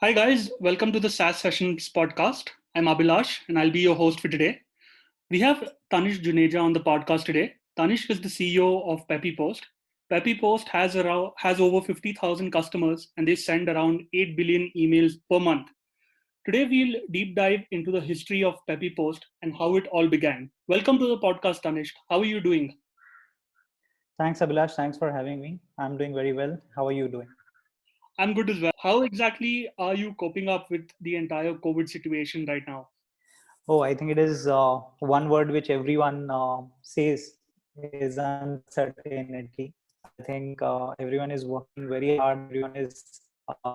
Hi guys, welcome to the SaaS Sessions podcast. I'm Abhilash and I'll be your host for today. We have Tanishq Juneja on the podcast today. Tanishq is the CEO of Pepipost. Pepipost has over 50,000 customers and they send around 8 billion emails per month. Today we'll deep dive into the history of Pepipost and how it all began. Welcome to the podcast, Tanishq. How are you doing? Thanks, Abhilash. Thanks for having me. I'm doing very well. How are you doing? I'm good as well. How exactly are you coping up with the entire COVID situation right now? Oh, I think it is one word which everyone says is uncertainty. I think everyone is working very hard. Everyone is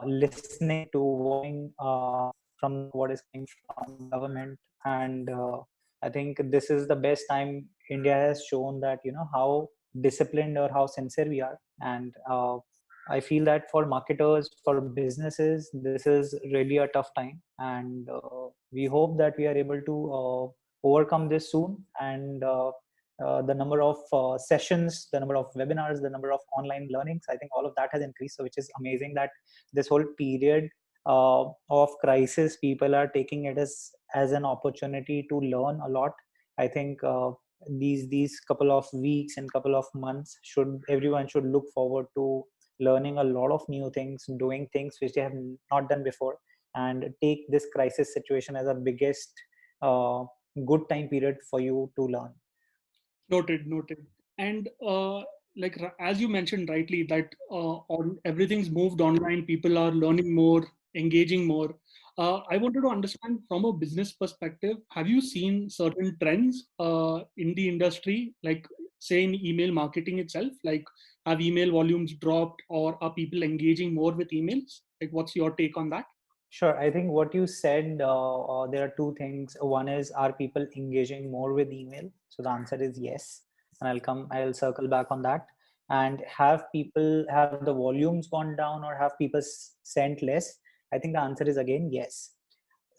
listening to warning from what is coming from government, and I think this is the best time India has shown that how disciplined or how sincere we are, and I feel that for marketers, for businesses, this is really a tough time, and we hope that we are able to overcome this soon. And the number of sessions, the number of webinars, the number of online learnings, I think all of that has increased. So, which is amazing that this whole period of crisis, people are taking it as an opportunity to learn a lot. I think these couple of weeks and couple of months everyone should look forward to learning a lot of new things, doing things which they have not done before, and take this crisis situation as a biggest uh, good time period for you to learn. Noted. And as you mentioned rightly, that on everything's moved online, people are learning more, engaging more. I wanted to understand from a business perspective, have you seen certain trends in the industry, like say in email marketing itself? Like, have email volumes dropped, or are people engaging more with emails? Like, what's your take on that? Sure. I think what you said, there are two things. One is, are people engaging more with email? So the answer is yes. And I'll circle back on that. And have the volumes gone down, or have people sent less? I think the answer is again yes.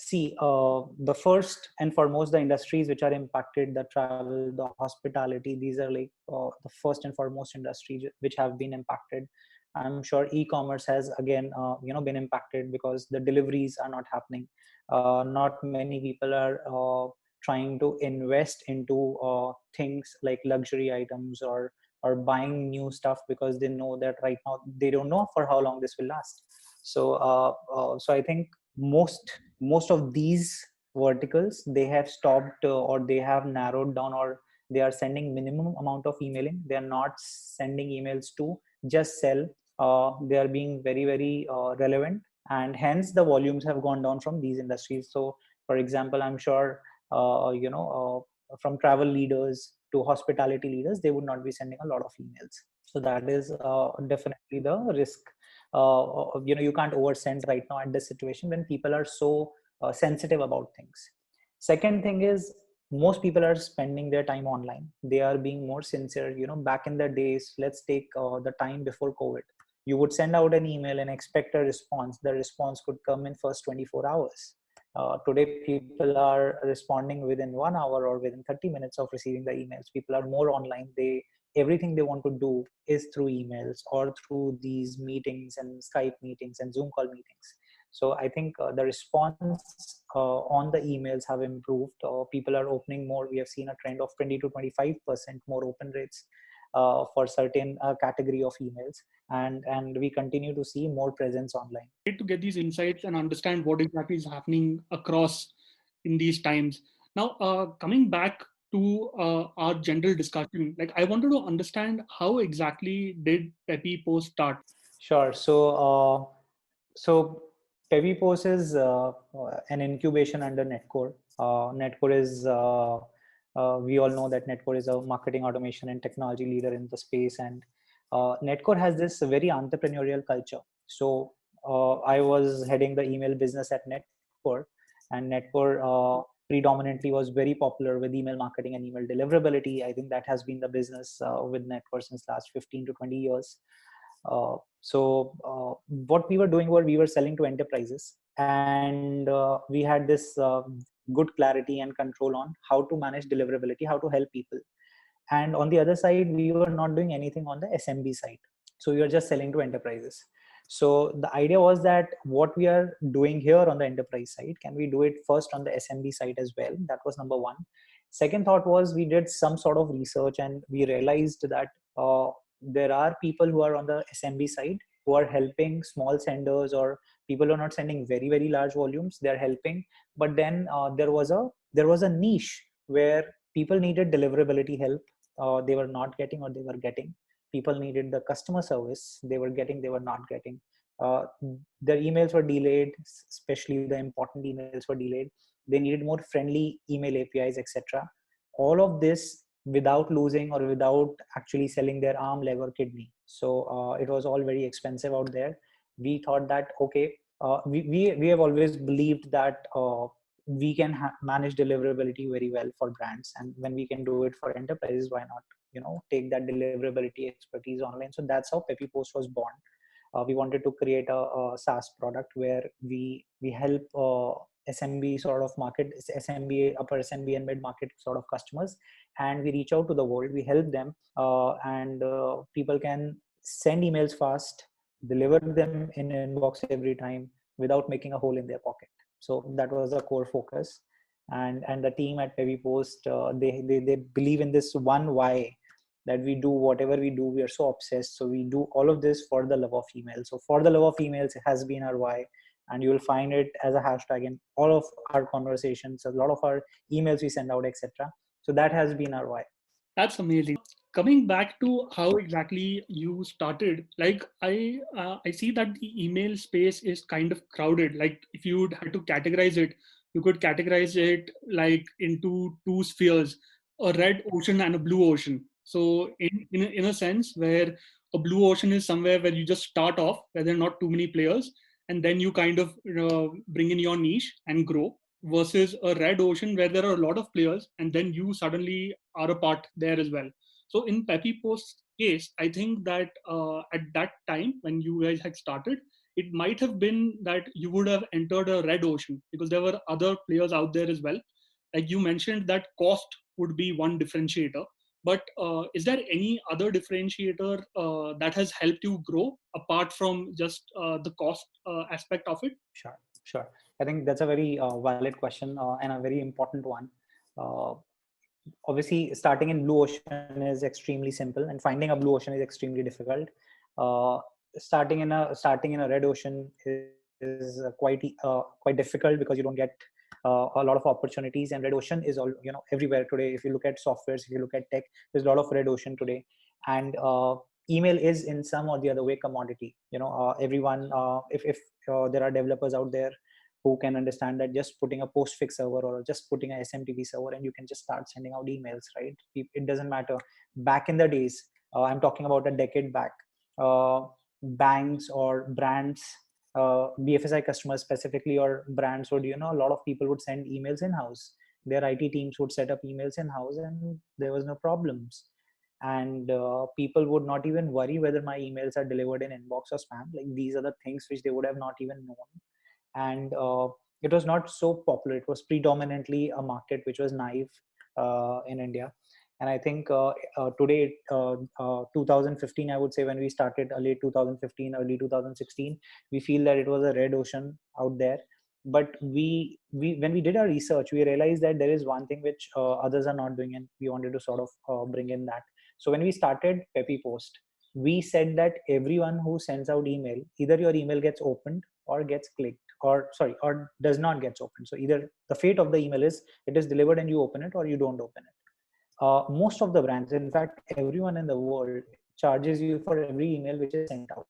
See, the first and foremost, the industries which are impacted, the travel, the hospitality, these are like the first and foremost industries which have been impacted. I'm sure e-commerce has again been impacted because the deliveries are not happening. Not many people are trying to invest into things like luxury items, or buying new stuff, because they know that right now they don't know for how long this will last. So I think most of these verticals, they have stopped, or they have narrowed down, or they are sending minimum amount of emailing. They are not sending emails to just sell. They are being very relevant, and hence the volumes have gone down from these industries. So for example, I'm sure from travel leaders to hospitality leaders, they would not be sending a lot of emails. So that is definitely the risk. You can't oversend right now at this situation when people are so sensitive about things. Second thing is, most people are spending their time online. They are being more sincere. Back in the days, let's take the time before COVID. You would send out an email and expect a response. The response could come in first 24 hours. Today people are responding within 1 hour or within 30 minutes of receiving the emails. People are more online. Everything they want to do is through emails or through these meetings and Skype meetings and Zoom call meetings. So I think the response on the emails have improved. People are opening more. We have seen a trend of 20 to 25% more open rates for certain category of emails, and we continue to see more presence online. Great to get these insights and understand what exactly is happening across in these times. Now, coming back to our general discussion, like I wanted to understand how exactly did Pepipost start? Sure. So Pepipost is an incubation under Netcore. Netcore is we all know that Netcore is a marketing automation and technology leader in the space, and Netcore has this very entrepreneurial culture. So I was heading the email business at Netcore, and Netcore predominantly was very popular with email marketing and email deliverability. I think that has been the business with Netcore since last 15 to 20 years. What we were doing was, we were selling to enterprises, and we had this good clarity and control on how to manage deliverability, how to help people. And on the other side, we were not doing anything on the SMB side. So we were just selling to enterprises. So the idea was that what we are doing here on the enterprise side, can we do it first on the SMB side as well? That was number one. Second thought was, we did some sort of research and we realized that there are people who are on the SMB side who are helping small senders or people who are not sending very, very large volumes. They're helping, but then there was a niche where people needed deliverability help. They were not getting, or they were getting. People needed the customer service. They were getting, they were not getting. Uh, their emails were delayed, especially the important emails were delayed. They needed more friendly email APIs, etc. All of this without losing or without actually selling their arm, leg, or kidney. So it was all very expensive out there. We thought that, okay, we have always believed that we can manage deliverability very well for brands, and when we can do it for enterprises, why not take that deliverability expertise online? So that's how Pepipost was born. We wanted to create a SaaS product where we help SMB sort of market, SMB, upper SMB and mid market sort of customers, and we reach out to the world. We help them, and people can send emails fast, deliver them in inbox every time without making a hole in their pocket. So that was the core focus. And the team at Pepipost, they believe in this one why, that we do whatever we do, we are so obsessed. So we do all of this for the love of emails. So for the love of emails has been our why, and you will find it as a hashtag in all of our conversations, a lot of our emails we send out, etc. So that has been our why. That's amazing. Coming back to how exactly you started, like I see that the email space is kind of crowded. Like if you had to categorize it, you could categorize it like into two spheres, a red ocean and a blue ocean. So in a sense, where a blue ocean is somewhere where you just start off, where there are not too many players, and then you kind of bring in your niche and grow, versus a red ocean where there are a lot of players and then you suddenly are a part there as well. So in Pepipost's case, I think that at that time when you guys had started, it might have been that you would have entered a red ocean because there were other players out there as well. Like you mentioned that cost would be one differentiator, but is there any other differentiator that has helped you grow apart from just the cost aspect of it? Sure. I think that's a very valid question, and a very important one. Uh, Obviously, starting in blue ocean is extremely simple, and finding a blue ocean is extremely difficult. Uh, starting in a red ocean is quite difficult, because you don't get a lot of opportunities, and red ocean is all everywhere today. If you look at softwares, if you look at tech, there's a lot of red ocean today. And email is in some or the other way commodity. Everyone, if there are developers out there who can understand that just putting a postfix server or just putting a SMTP server, and you can just start sending out emails, right? It doesn't matter. Back in the days, I'm talking about a decade back, uh, banks or brands, BFSI customers specifically, or brands would, a lot of people would send emails in house. Their IT teams would set up emails in house, and there was no problems. And people would not even worry whether my emails are delivered in inbox or spam. Like, these are the things which they would have not even known. And it was not so popular. It was predominantly a market which was naive in India. And I think today, 2015, I would say, when we started, late 2015, early 2016, we feel that it was a red ocean out there. But we when we did our research, we realized that there is one thing which others are not doing, and we wanted to sort of bring in that. So when we started Pepipost, we said that everyone who sends out email, either your email gets opened or gets clicked, or does not get opened. So either the fate of the email is it is delivered and you open it, or you don't open it. Most of the brands, in fact everyone in the world, charges you for every email which is sent out.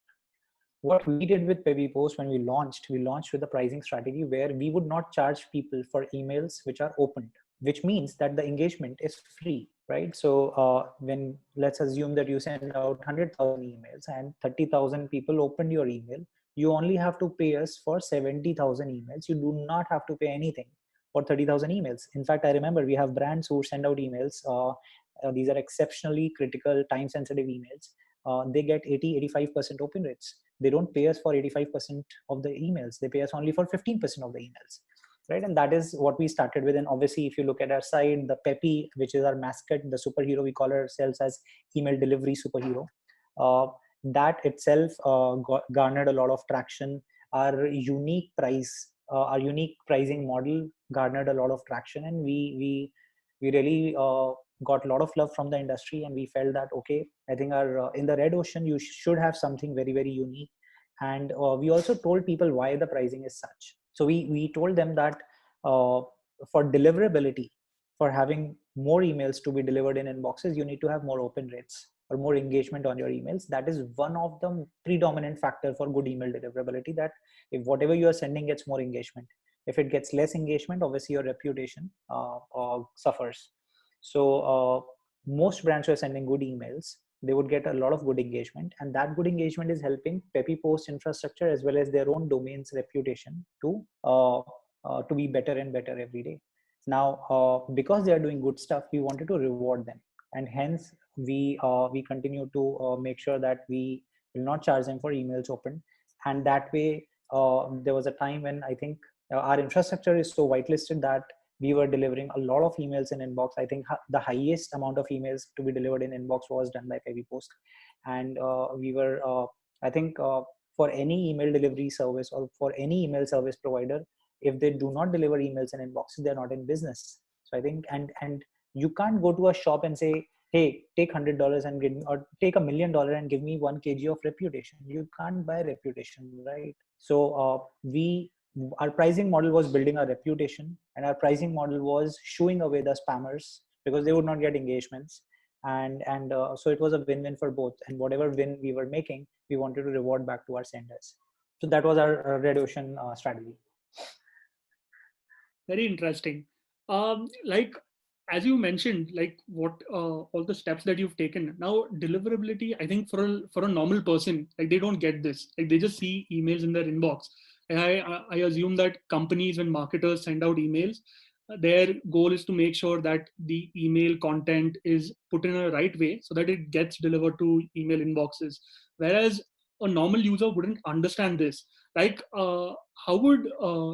What we did with Pepipost, when we launched with a pricing strategy where we would not charge people for emails which are opened, which means that the engagement is free, right? So when, let's assume that you send out 100,000 emails and 30,000 people opened your email, you only have to pay us for 70,000 emails. You do not have to pay anything for 30,000 emails. In fact, I remember we have brands who send out emails. These are exceptionally critical, time sensitive emails. They get 80-85% open rates. They don't pay us for 85% of the emails. They pay us only for 15% of the emails, right? And that is what we started with. And obviously, if you look at our side, the Peppy, which is our mascot, the superhero, we call ourselves as email delivery superhero. that itself garnered a lot of traction. Our unique pricing model garnered a lot of traction, and we really got a lot of love from the industry, and we felt that okay, I think our in the red ocean you should have something very, very unique. And we also told people why the pricing is such. So we told them that for deliverability, for having more emails to be delivered in inboxes, you need to have more open rates or more engagement on your emails. That is one of the predominant factor for good email deliverability, that if whatever you are sending gets more engagement. If it gets less engagement, obviously your reputation suffers. So most brands were sending good emails, they would get a lot of good engagement, and that good engagement is helping Pepipost infrastructure as well as their own domain's reputation to be better and better every day. Now because they are doing good stuff, we wanted to reward them, and hence we continue to make sure that we will not charge them for emails open. And that way there was a time when I think our infrastructure is so whitelisted that we were delivering a lot of emails in inbox. I think the highest amount of emails to be delivered in inbox was done by Pepipost. And we were I think for any email delivery service or for any email service provider, if they do not deliver emails in inboxes, they're not in business. So I think, and you can't go to a shop and say, hey, take $100 and give me, or take $1 million and give me 1 kg of reputation. You can't buy reputation, right? So our pricing model was building a reputation, and our pricing model was shooing away the spammers because they would not get engagements. And so it was a win-win for both, and whatever win we were making, we wanted to reward back to our senders. So that was our red ocean strategy. Very interesting. Like as you mentioned, like what all the steps that you've taken. Now, deliverability, I think for a normal person, like they don't get this. Like they just see emails in their inbox. I assume that companies and marketers send out emails, their goal is to make sure that the email content is put in a right way so that it gets delivered to email inboxes. Whereas a normal user wouldn't understand this. Like, how would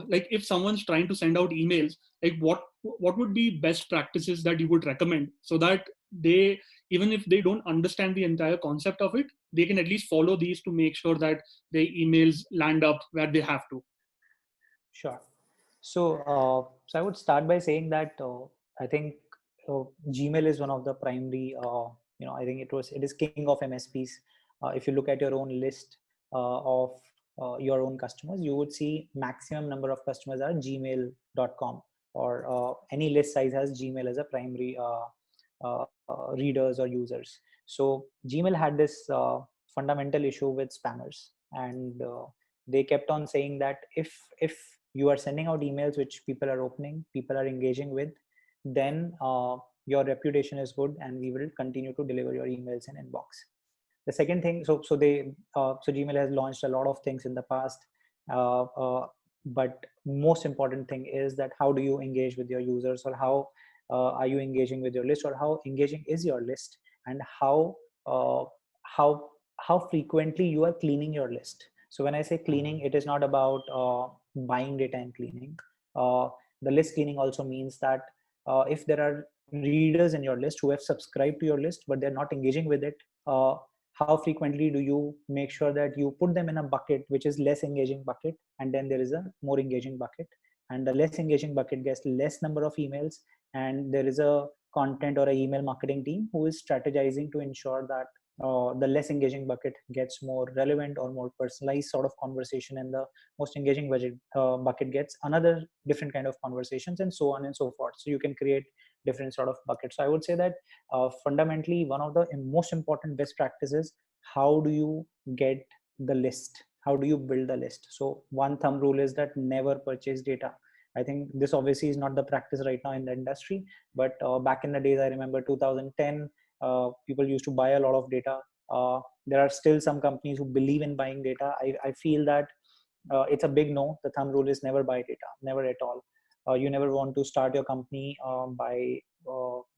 like if someone's trying to send out emails, like what would be best practices that you would recommend so that they, even if they don't understand the entire concept of it, they can at least follow these to make sure that their emails land up where they have to. Sure. So I would start by saying that I think Gmail is one of the primary. I think it is king of MSPs. If you look at your own list of your own customers, you would see maximum number of customers are gmail.com, or any list size has Gmail as a primary readers or users. So Gmail had this fundamental issue with spammers, and they kept on saying that if you are sending out emails which people are opening, people are engaging with, then your reputation is good, and we will continue to deliver your emails in inbox. The second thing, so Gmail has launched a lot of things in the past, but most important thing is that how do you engage with your users, or how are you engaging with your list, or how engaging is your list, and uh, how how frequently you are cleaning your list. So when I say cleaning, it is not about buying data and cleaning. The list cleaning also means that if there are readers in your list who have subscribed to your list but they're not engaging with it, uh, how frequently do you make sure that you put them in a bucket which is less engaging bucket, and then there is a more engaging bucket, and the less engaging bucket gets less number of emails, and there is a content or a email marketing team who is strategizing to ensure that the less engaging bucket gets more relevant or more personalized sort of conversation, and the most engaging bucket gets another different kind of conversations, and so on and so forth. So you can create different sort of buckets. So I would say that fundamentally one of the most important best practices, how do you get the list, how do you build a list? So one thumb rule is that never purchase data. I think this obviously is not the practice right now in the industry, but back in the days, I remember 2010, people used to buy a lot of data. There are still some companies who believe in buying data. I feel that it's a big no. The thumb rule is never buy data, never at all. You never want to start your company by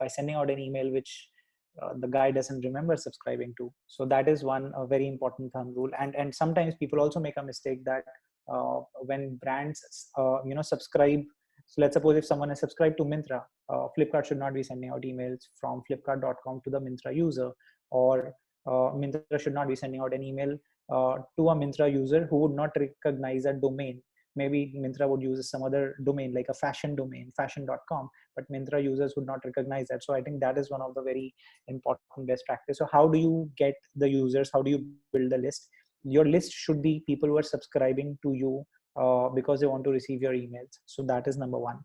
sending out an email which the guy doesn't remember subscribing to. So that is one very important thumb rule. And sometimes people also make a mistake that when brands subscribe. So let's suppose if someone has subscribed to Myntra, Flipkart should not be sending out emails from Flipkart.com to the Myntra user, or Myntra should not be sending out an email to a Myntra user who would not recognize a domain. Maybe Myntra would use some other domain like a fashion domain, fashion.com, but Myntra users would not recognize that. So I think that is one of the very important best practice. So how do you get the users? How do you build the list? Your list should be people who are subscribing to you because they want to receive your emails. So that is number one.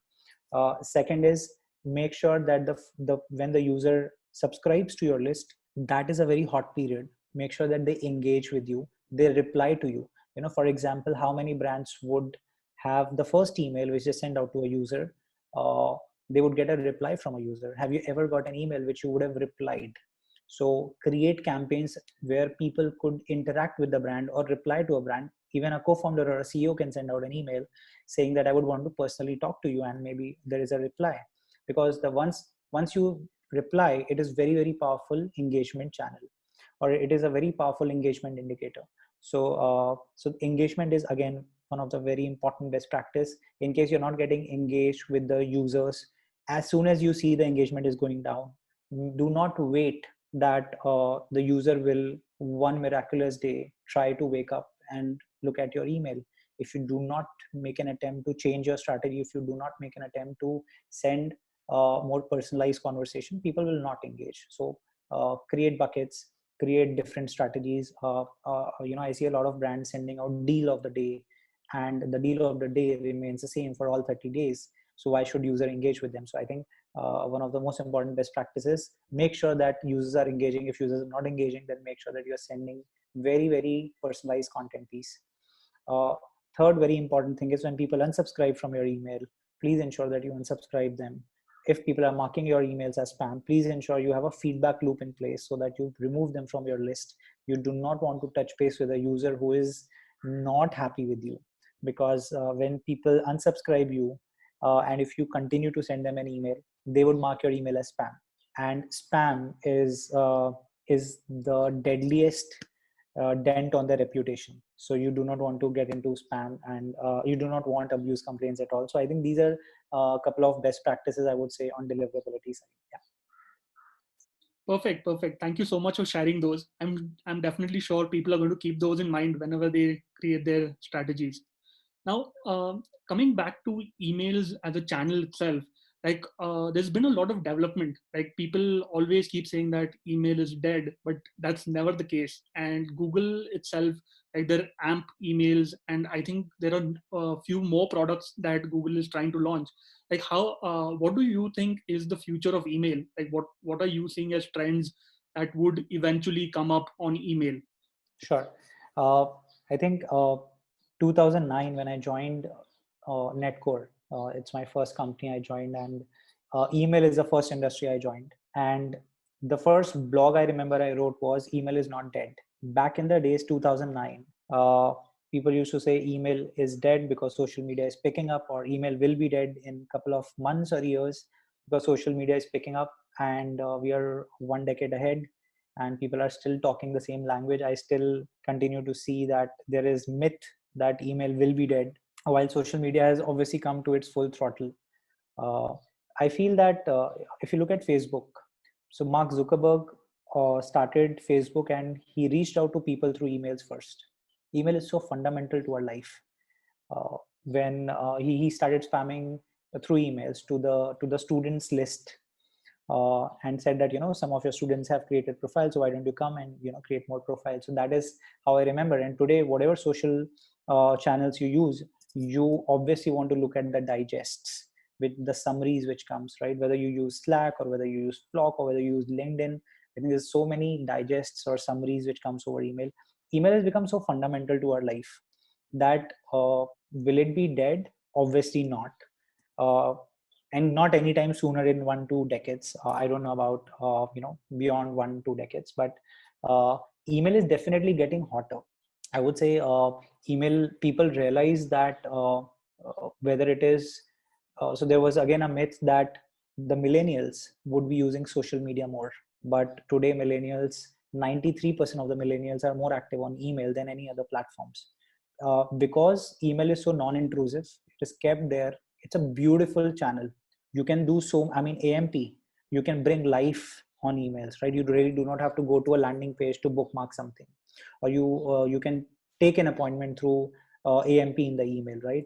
Second is, make sure that the when the user subscribes to your list, that is a very hot period. Make sure that they engage with you, they reply to you. For example, how many brands would have the first email which they send out to a user, uh, they would get a reply from a user. Have you ever got an email which you would have replied? So create campaigns where people could interact with the brand or reply to a brand. Even a co-founder or a CEO can send out an email saying that I would want to personally talk to you, and maybe there is a reply. Because the once you reply, it is very, very powerful engagement channel, or it is a very powerful engagement indicator. So engagement is again one of the very important best practice. In case you're not getting engaged with the users, as soon as you see the engagement is going down, do not wait that the user will one miraculous day try to wake up and look at your email. If you do not make an attempt to change your strategy, if you do not make an attempt to send more personalized conversation, people will not engage. So create buckets, create different strategies. I see a lot of brands sending out deal of the day, and the deal of the day remains the same for all 30 days. So why should user engage with them? So I think one of the most important best practices, make sure that users are engaging. If users are not engaging, then make sure that you're sending very, very personalized content piece. uh, Third very important thing is, when people unsubscribe from your email, please ensure that you unsubscribe them. If people are marking your emails as spam, please ensure you have a feedback loop in place so that you remove them from your list. You do not want to touch base with a user who is not happy with you, because when people unsubscribe you, and if you continue to send them an email, they would mark your email as spam. And spam is the deadliest dent on their reputation. So you do not want to get into spam, and you do not want abuse complaints at all. So I think these are a couple of best practices, I would say, on deliverability side. Yeah. Perfect, perfect. Thank you so much for sharing those. I'm definitely sure people are going to keep those in mind whenever they create their strategies. Now, coming back to emails as a channel itself, there's been a lot of development. Like, people always keep saying that email is dead, but that's never the case. And Google itself, like their AMP emails, and I think there are a few more products that Google is trying to launch. Like, what do you think is the future of email? Like, what are you seeing as trends that would eventually come up on email? Sure. uh, I think 2009, when I joined Netcore, it's my first company I joined, and email is the first industry I joined. And the first blog I remember I wrote was, email is not dead. Back in the days, 2009, people used to say email is dead because social media is picking up, or email will be dead in a couple of months or years because social media is picking up, and we are one decade ahead, and people are still talking the same language. I still continue to see that there is myth that email will be dead, while social media has obviously come to its full throttle. uh, I feel that if you look at Facebook, so Mark Zuckerberg started Facebook, and he reached out to people through emails first. Email is so fundamental to our life. When he started spamming through emails to the students list, and said that, some of your students have created profiles, so why don't you come and create more profiles. So that is how I remember. And today, whatever social channels you use, you obviously want to look at the digests with the summaries which comes, right? Whether you use Slack, or whether you use Flock, or whether you use LinkedIn, I think there's so many digests or summaries which comes over email. Email has become so fundamental to our life that will it be dead? Obviously not. uh, and not anytime sooner in 1-2 decades. I don't know about beyond 1-2 decades, but email is definitely getting hotter. I would say email, people realize that whether it is so there was again a myth that the millennials would be using social media more, but today millennials, 93% of the millennials are more active on email than any other platforms, because email is so non-intrusive. It is kept there. It's a beautiful channel. You can do so, I mean, AMP, you can bring life on emails, right? You really do not have to go to a landing page to bookmark something, or you can take an appointment through AMP in the email, right?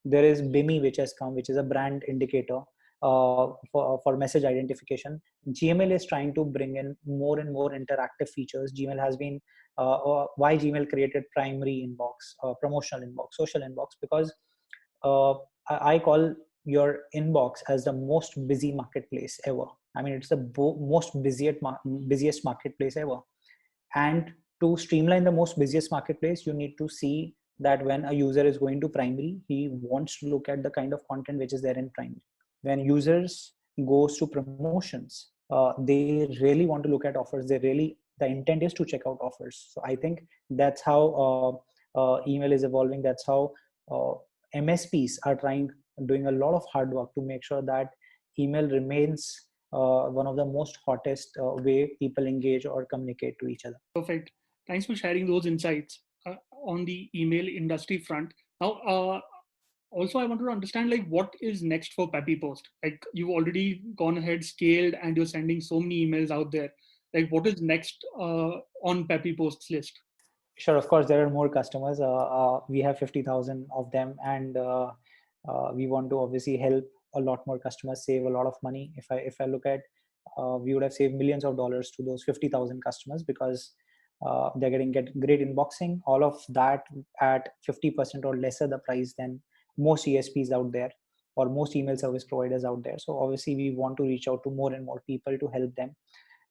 There is BIMI which has come, which is a brand indicator for message identification. Gmail is trying to bring in more and more interactive features. Gmail has been why Gmail created primary inbox, promotional inbox, social inbox, because uh, I call your inbox as the most busy marketplace ever. I mean, it's the most busiest marketplace ever. And to streamline the most busiest marketplace, you need to see that when a user is going to primary, he wants to look at the kind of content which is there in primary. When users goes to promotions, they really want to look at offers. The intent is to check out offers. So I think that's how email is evolving. That's how MSPs are doing a lot of hard work to make sure that email remains one of the most hottest way people engage or communicate to each other. Perfect. Thanks for sharing those insights on the email industry front. Now, also I wanted to understand like what is next for Pepipost. Like you've already gone ahead, scaled, and you're sending so many emails out there. Like what is next on Pepipost's list? Sure, of course, there are more customers. We have 50,000 of them, and we want to obviously help a lot more customers save a lot of money. If I look at, we would have saved millions of dollars to those 50,000 customers, because they're getting great inboxing, all of that at 50% or lesser the price than most ESPs out there or most email service providers out there. So obviously, we want to reach out to more and more people to help them.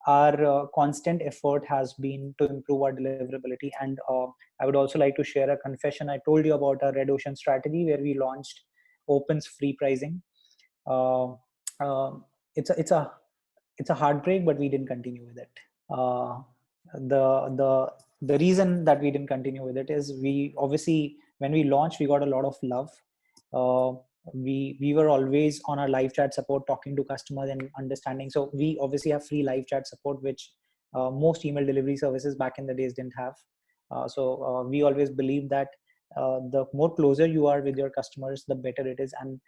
Our constant effort has been to improve our deliverability. And I would also like to share a confession. I told you about our Red Ocean strategy where we launched Open's free pricing. Uh, uh, it's a heartbreak, but we didn't continue with it. Uh, the reason that we didn't continue with it is, we obviously, when we launched, we got a lot of love. Uh, we were always on our live chat support, talking to customers and understanding. So we obviously have free live chat support, which most email delivery services back in the days didn't have. So we always believe that the more closer you are with your customers, the better it is. And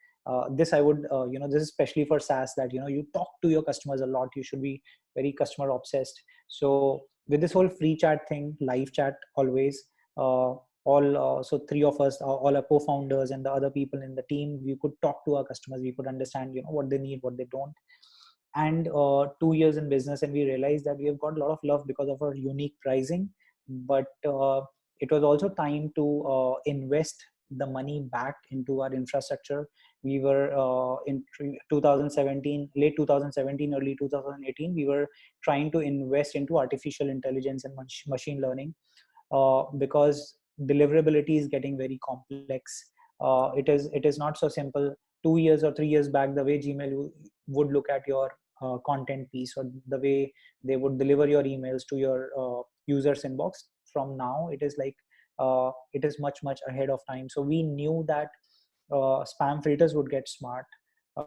this I would this is especially for SaaS, that you talk to your customers a lot. You should be very customer obsessed. So with this whole free chat thing, live chat always, so three of us, all our co-founders and the other people in the team, we could talk to our customers. We could understand what they need, what they don't. And 2 years in business, and we realized that we have got a lot of love because of our unique pricing. But it was also time to invest the money back into our infrastructure. We were in 2017, late 2017, early 2018, we were trying to invest into artificial intelligence and machine learning, because deliverability is getting very complex. It is not so simple. 2 years or 3 years back, the way Gmail would look at your content piece, or the way they would deliver your emails to your users inbox, from now it is like it is much ahead of time. So we knew that spam filters would get smart,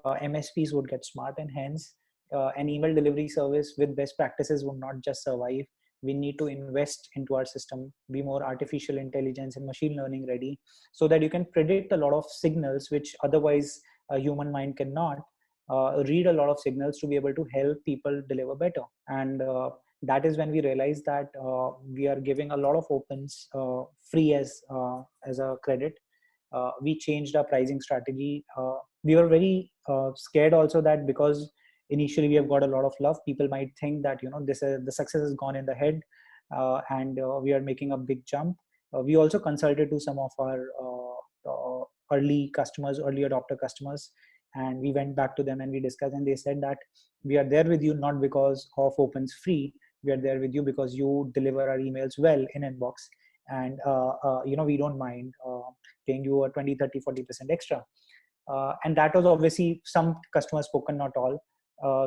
MSPs would get smart, and hence an email delivery service with best practices would not just survive. We need to invest into our system, be more artificial intelligence and machine learning ready, so that you can predict a lot of signals which otherwise a human mind cannot. Read a lot of signals to be able to help people deliver better. And that is when we realized that we are giving a lot of opens free as a credit. We changed our pricing strategy. We were very scared also, that because initially we have got a lot of love, people might think that this the success has gone in the head, and we are making a big jump. We also consulted to some of our early adopter customers, and we went back to them and we discussed, and they said that we are there with you not because of Open's free. We are there with you because you deliver our emails well in inbox, and we don't mind paying you a 20, 30, 40% extra. And that was obviously some customers spoken, not all.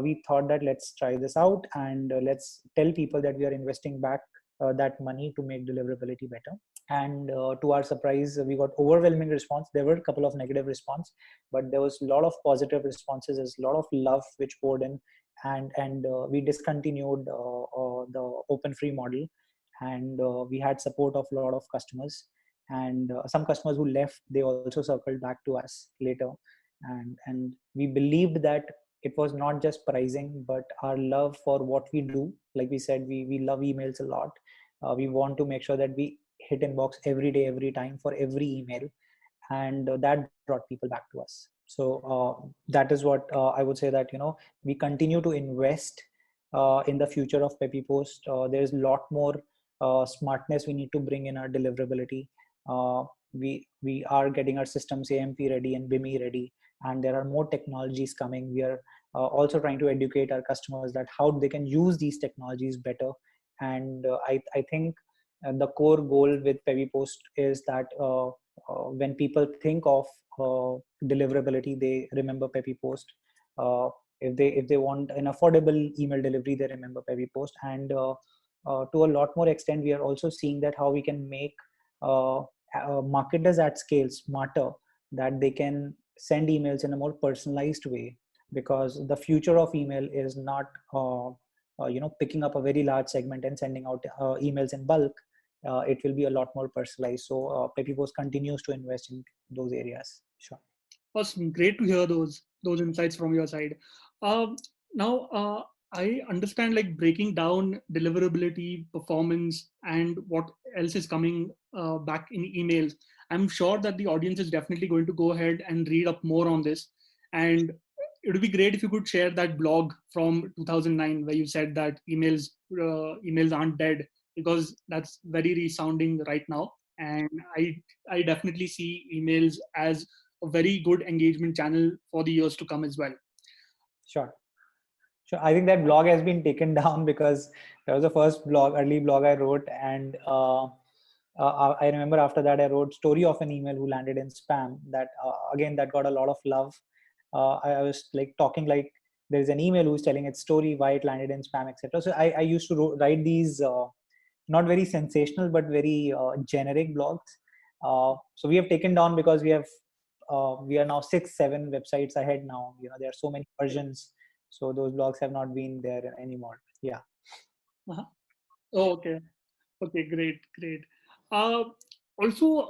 We thought that let's try this out, and let's tell people that we are investing back that money to make deliverability better. And to our surprise, we got overwhelming response. There were a couple of negative response, but there was a lot of positive responses. There's a lot of love which poured in, and we discontinued the open free model, and we had support of a lot of customers. And some customers who left, they also circled back to us later, and we believed that it was not just pricing, but our love for what we do. Like we said, we love emails a lot. We want to make sure that we hit inbox every day, every time for every email, and that brought people back to us. So that is what I would say, that we continue to invest in the future of Pepipost. There is a lot more smartness we need to bring in our deliverability. We are getting our systems AMP ready and BIMI ready, and there are more technologies coming. We are also trying to educate our customers that how they can use these technologies better. And I think the core goal with Pepipost is that when people think of deliverability, they remember Pepipost. If they want an affordable email delivery, they remember Pepipost. And to a lot more extent, we are also seeing that how we can make marketers at scale smarter, that they can send emails in a more personalized way, because the future of email is not picking up a very large segment and sending out emails in bulk. It will be a lot more personalized. So Pepipost continues to invest in those areas. Sure. Awesome. Great to hear those insights from your side. Now, I understand, like, breaking down deliverability, performance, and what else is coming back in emails. I'm sure that the audience is definitely going to go ahead and read up more on this. And it would be great if you could share that blog from 2009 where you said that emails aren't dead, because that's very resounding right now. And I definitely see emails as a very good engagement channel for the years to come as well. Sure. Sure. I think that blog has been taken down because that was the first early blog I wrote. And I remember after that, I wrote Story of an Email Who Landed in Spam. Again, that got a lot of love. I was like talking like there's an email who's telling its story, why it landed in spam, etc. So I used to write these not very sensational, but very generic blogs. So we have taken down because we are now 6-7 websites ahead now. There are so many versions, so those blogs have not been there anymore. Yeah. Uh-huh. Oh, okay. Okay, great. Uh, Also,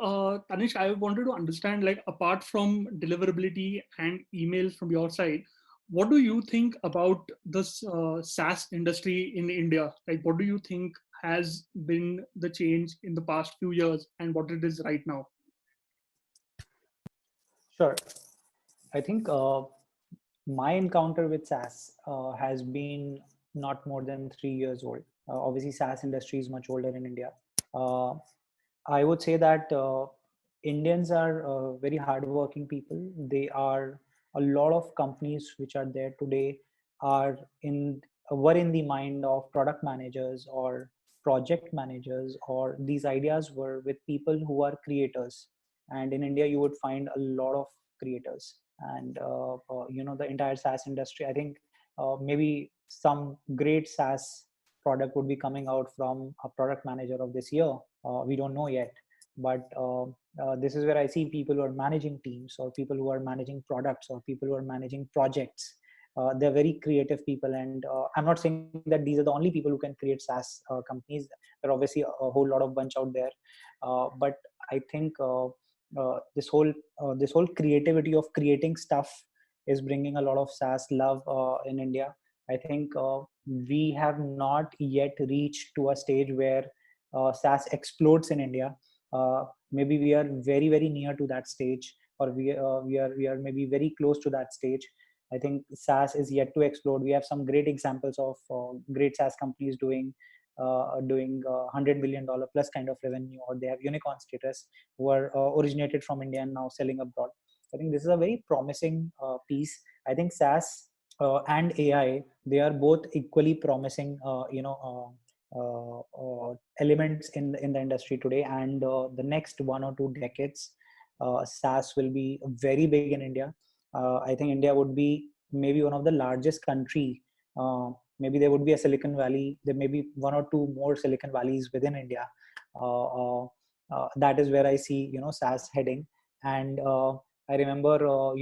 Tanishq, I wanted to understand, like, apart from deliverability and emails from your side, what do you think about this SaaS industry in India? Like, what do you think has been the change in the past few years and what it is right now? Sure. I think my encounter with SaaS has been not more than 3 years old. Obviously, SaaS industry is much older in India. Uh, I would say that Indians are very hardworking people. They are a lot of companies which are there today are were in the mind of product managers or project managers, or these ideas were with people who are creators. And in India, you would find a lot of creators. And the entire SaaS industry, I think maybe some great SaaS product would be coming out from a product manager of this year. We don't know yet, but this is where I see people who are managing teams, or people who are managing products, or people who are managing projects. They're very creative people, and I'm not saying that these are the only people who can create SaaS companies. There are obviously a whole lot of bunch out there, but I think this whole creativity of creating stuff is bringing a lot of SaaS love in India. I think we have not yet reached to a stage where SaaS explodes in India. Maybe we are very, very near to that stage, or we are maybe very close to that stage. I think SaaS is yet to explode. We have some great examples of great SaaS companies doing $100 million plus kind of revenue, or they have unicorn status, who are originated from India and now selling abroad. I think this is a very promising piece. I think SaaS and AI, they are both equally promising elements in the industry today. And the next 1 or 2 decades, SaaS will be very big in India. I think India would be maybe one of the largest country. Maybe there would be a Silicon Valley. There may be 1 or 2 more Silicon Valleys within India. That is where I see SaaS heading. And I remember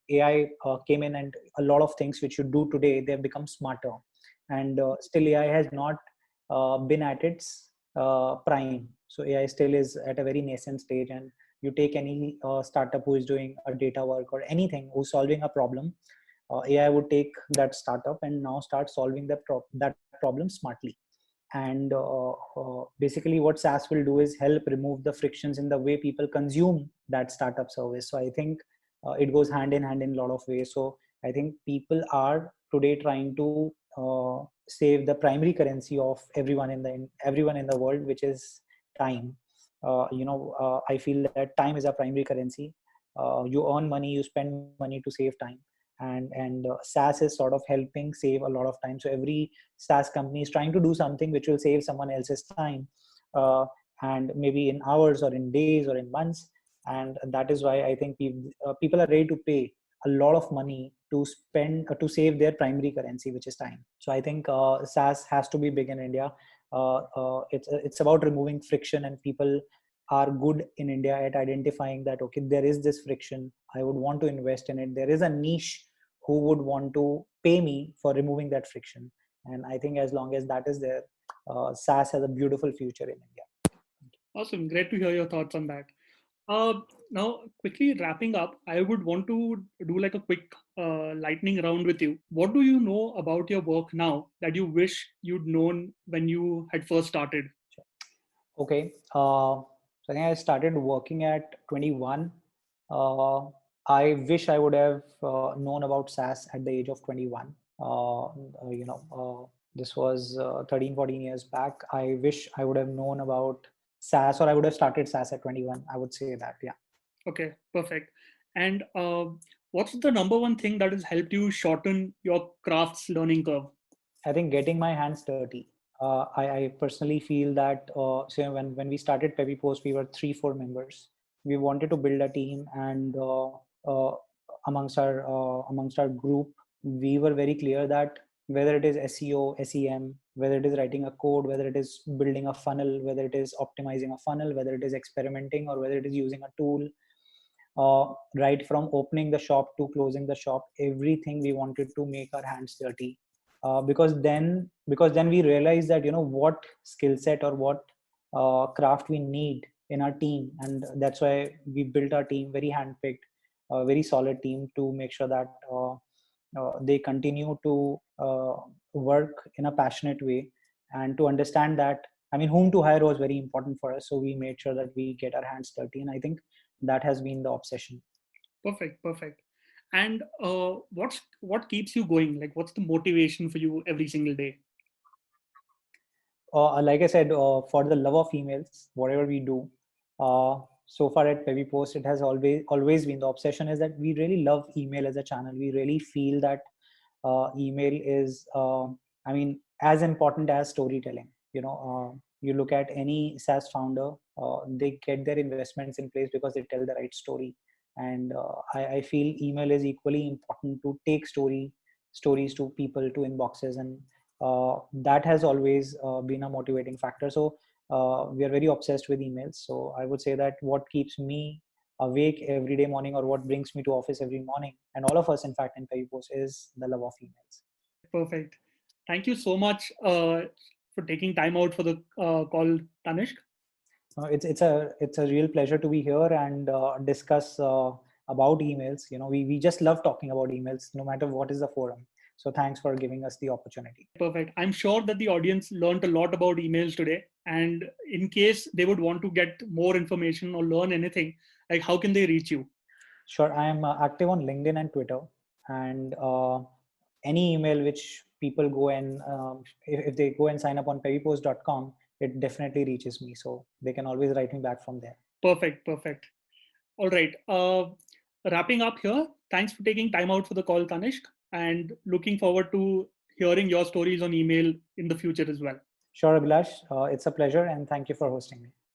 AI came in, and a lot of things which you do today, they have become smarter. And still AI has not been at its prime. So AI still is at a very nascent stage. And you take any startup who is doing a data work or anything, who's solving a problem, AI would take that startup and now start solving that problem smartly. And basically what SaaS will do is help remove the frictions in the way people consume that startup service. So I think it goes hand in hand in a lot of ways. So I think people are today trying to save the primary currency of everyone in the world, which is time. I feel that time is a primary currency. You earn money, you spend money to save time, and SaaS is sort of helping save a lot of time. So every SaaS company is trying to do something which will save someone else's time, uh, and maybe in hours or in days or in months. And that is why I think people are ready to pay a lot of money to spend to save their primary currency, which is time. So I think SaaS has to be big in India. It's about removing friction, and people are good in India at identifying that, okay, there is this friction, I would want to invest in it. There is a niche who would want to pay me for removing that friction. And I think as long as that is there, SaaS has a beautiful future in India. Awesome. Great to hear your thoughts on that. Now, quickly wrapping up, I would want to do like a quick lightning round with you. What do you know about your work now that you wish you'd known when you had first started? Okay. So I think I started working at 21. Uh, I wish I would have known about SaaS at the age of 21. This was 13, 14 years back. I wish I would have known about SaaS, or I would have started SaaS at 21. I would say that, yeah. Okay, perfect. And what's the number one thing that has helped you shorten your craft's learning curve? I think getting my hands dirty. I personally feel that so when we started Pepipost, we were 3-4 members. We wanted to build a team, and uh, amongst our group, we were very clear that whether it is SEO, SEM, whether it is writing a code, whether it is building a funnel, whether it is optimizing a funnel, whether it is experimenting, or whether it is using a tool, right from opening the shop to closing the shop, everything we wanted to make our hands dirty, because then we realized that what skill set or what craft we need in our team. And that's why we built our team very handpicked, a very solid team, to make sure that they continue to work in a passionate way, and to understand that, I mean, whom to hire was very important for us. So we made sure that we get our hands dirty, and I think that has been the obsession. Perfect, perfect. And what keeps you going? Like, what's the motivation for you every single day? Like I said, for the love of emails, whatever we do, so far at Pepipost, it has always been, the obsession is that we really love email as a channel. We really feel that email is, I mean, as important as storytelling. You look at any SaaS founder, they get their investments in place because they tell the right story. And I feel email is equally important to take stories to people, to inboxes, and that has always been a motivating factor. So we are very obsessed with emails. So I would say that what keeps me awake every day morning, or what brings me to office every morning, and all of us in fact in Pepipost, is the love of emails. Perfect. Thank you so much for taking time out for the call, Tanishq. It's a real pleasure to be here and discuss about emails. We just love talking about emails, no matter what is the forum. So thanks for giving us the opportunity. Perfect. I'm sure that the audience learned a lot about emails today. And in case they would want to get more information or learn anything, like how can they reach you? Sure, I am active on LinkedIn and Twitter, and any email which people go and if they go and sign up on pevipost.com, it definitely reaches me. So they can always write me back from there. Perfect. Perfect. All right. Wrapping up here. Thanks for taking time out for the call, Tanishq, and looking forward to hearing your stories on email in the future as well. Sure, Abhilash, it's a pleasure, and thank you for hosting me.